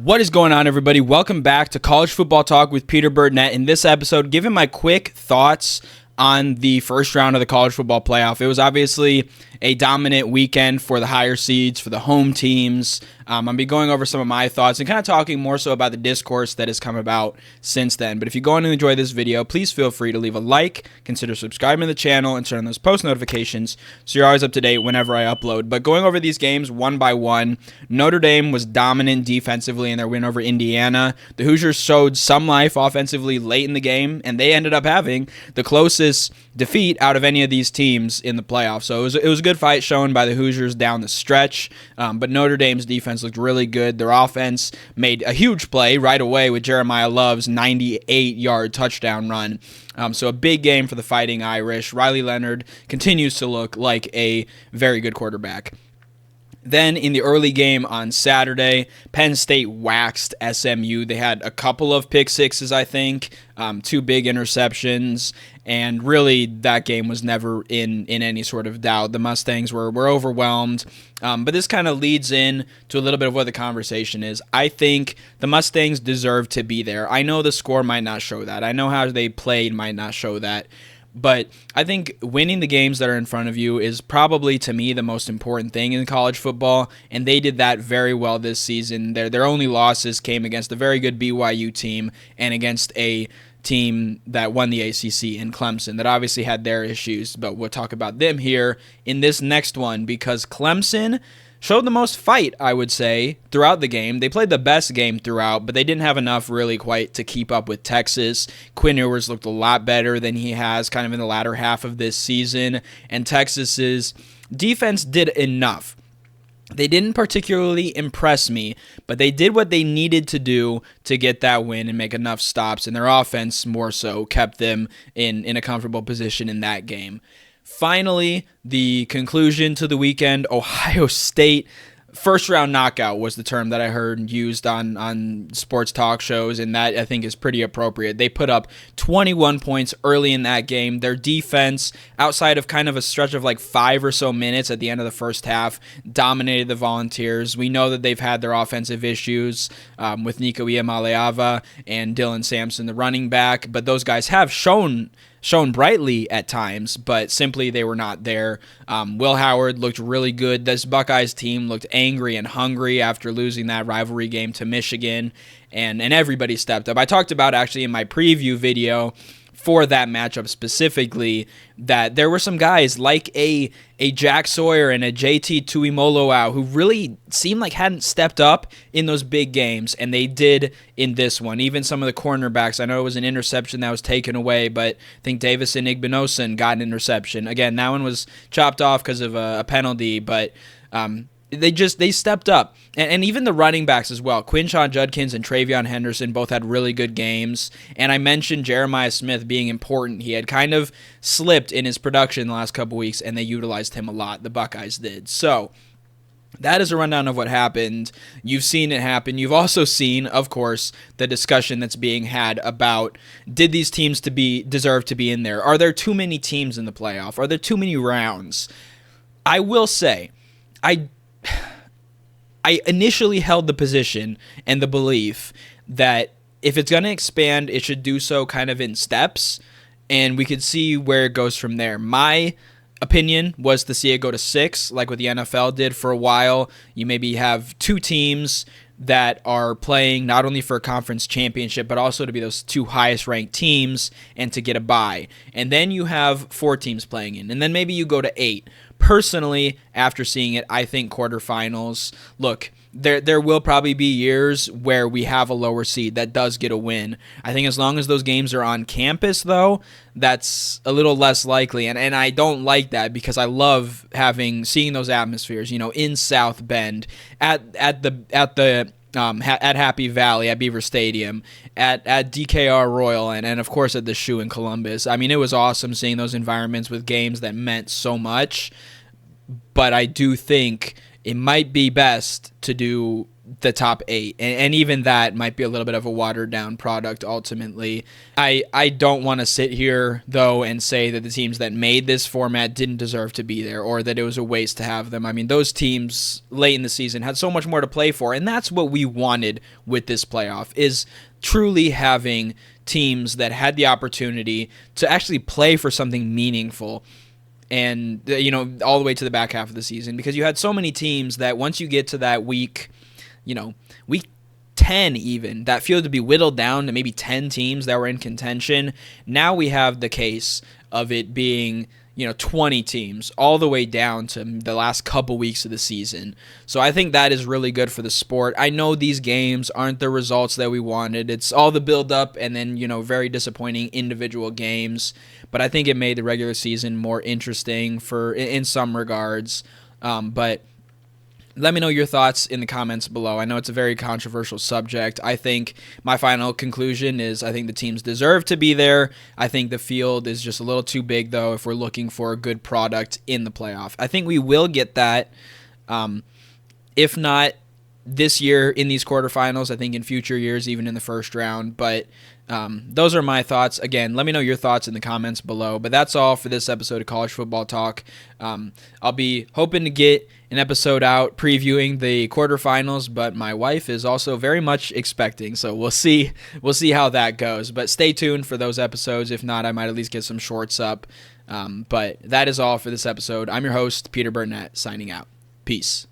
What is going on, everybody? Welcome back to College Football Talk with Peter Burdnett. In this episode, giving my quick thoughts on the first round of the college football playoff. It was obviously a dominant weekend for the higher seeds, for the home teams. I'll be going over some of my thoughts and kind of talking more so about the discourse that has come about since then. But if you go and enjoy this video, please feel free to leave a like, consider subscribing to the channel, and turn on those post notifications so you're always up to date whenever I upload. But going over these games one by one, Notre Dame was dominant defensively in their win over Indiana. The Hoosiers showed some life offensively late in the game, and they ended up having the closest defeat out of any of these teams in the playoffs. So it was a good fight shown by the Hoosiers down the stretch, but Notre Dame's defense looked really good. Their offense made a huge play right away with Jeremiah Love's 98-yard touchdown run. So a big game for the Fighting Irish. Riley Leonard continues to look like a very good quarterback. Then in the early game on Saturday, Penn State waxed SMU. They had a couple of pick sixes, I think, two big interceptions, and really that game was never in any sort of doubt. The Mustangs were overwhelmed, but this kind of leads in to a little bit of what the conversation is. I think the Mustangs deserve to be there. I know the score might not show that. I know how they played might not show that. But I think winning the games that are in front of you is probably, to me, the most important thing in college football, and they did that very well this season. Their only losses came against a very good BYU team and against a team that won the ACC in Clemson that obviously had their issues, but we'll talk about them here in this next one because Clemson showed the most fight, I would say, throughout the game. They played the best game throughout, but they didn't have enough really quite to keep up with Texas. Quinn Ewers looked a lot better than he has kind of in the latter half of this season, and Texas's defense did enough. They didn't particularly impress me, but they did what they needed to do to get that win and make enough stops, and their offense more so kept them in a comfortable position in that game. Finally, the conclusion to the weekend, Ohio State. First round knockout was the term that I heard used on sports talk shows, and that I think is pretty appropriate. They put up 21 points early in that game. Their defense, outside of kind of a stretch of like 5 or so minutes at the end of the first half, dominated the Volunteers. We know that they've had their offensive issues with Nico Iamaleava and Dylan Sampson, the running back, but those guys have shown brightly at times, but simply they were not there. Will Howard looked really good. This Buckeyes team looked angry and hungry after losing that rivalry game to Michigan, and everybody stepped up. I talked about actually in my preview video for that matchup specifically that there were some guys like a Jack Sawyer and a JT Tuimoloau who really seemed like hadn't stepped up in those big games, and they did in this one. Even some of the cornerbacks, I know it was an interception that was taken away, but I think Davison Igbinosun got an interception. Again, that one was chopped off because of a penalty, but they stepped up. And even the running backs as well. Quinshon Judkins and Travion Henderson both had really good games. And I mentioned Jeremiah Smith being important. He had kind of slipped in his production the last couple weeks, and they utilized him a lot. The Buckeyes did. So that is a rundown of what happened. You've seen it happen. You've also seen, of course, the discussion that's being had about did these teams deserve to be in there? Are there too many teams in the playoff? Are there too many rounds? I will say, I initially held the position and the belief that if it's going to expand, it should do so kind of in steps, and we could see where it goes from there. My opinion was to see it go to 6, like what the NFL did for a while. You maybe have 2 teams that are playing not only for a conference championship, but also to be those 2 highest ranked teams and to get a bye. And then you have 4 teams playing in, and then maybe you go to 8. Personally, after seeing it, I think quarterfinals, look, there will probably be years where we have a lower seed that does get a win. I think as long as those games are on campus, though, that's a little less likely. And I don't like that because I love seeing those atmospheres, in South Bend, at Happy Valley, at Beaver Stadium, at DKR Royal, and of course at the Shoe in Columbus. I mean, it was awesome seeing those environments with games that meant so much, but I do think it might be best to do the top 8, and even that might be a little bit of a watered down product ultimately. I don't want to sit here though and say that the teams that made this format didn't deserve to be there, or that it was a waste to have them. I mean, those teams late in the season had so much more to play for, and that's what we wanted with this playoff, is truly having teams that had the opportunity to actually play for something meaningful, and all the way to the back half of the season, because you had so many teams that once you get to that week 10 even, that field to be whittled down to maybe 10 teams that were in contention. Now we have the case of it being 20 teams all the way down to the last couple weeks of the season. So I think that is really good for the sport. I know these games aren't the results that we wanted. It's all the build up and then, very disappointing individual games. But I think it made the regular season more interesting in some regards. But let me know your thoughts in the comments below. I know it's a very controversial subject. I think my final conclusion is I think the teams deserve to be there. I think the field is just a little too big, though, if we're looking for a good product in the playoff. I think we will get that. If not this year in these quarterfinals, I think in future years, even in the first round. But those are my thoughts. Again, let me know your thoughts in the comments below. But that's all for this episode of College Football Talk. I'll be hoping to get an episode out previewing the quarterfinals, but my wife is also very much expecting, so we'll see how that goes. But stay tuned for those episodes. If not, I might at least get some shorts up. But that is all for this episode. I'm your host, Peter Burnett, signing out. Peace.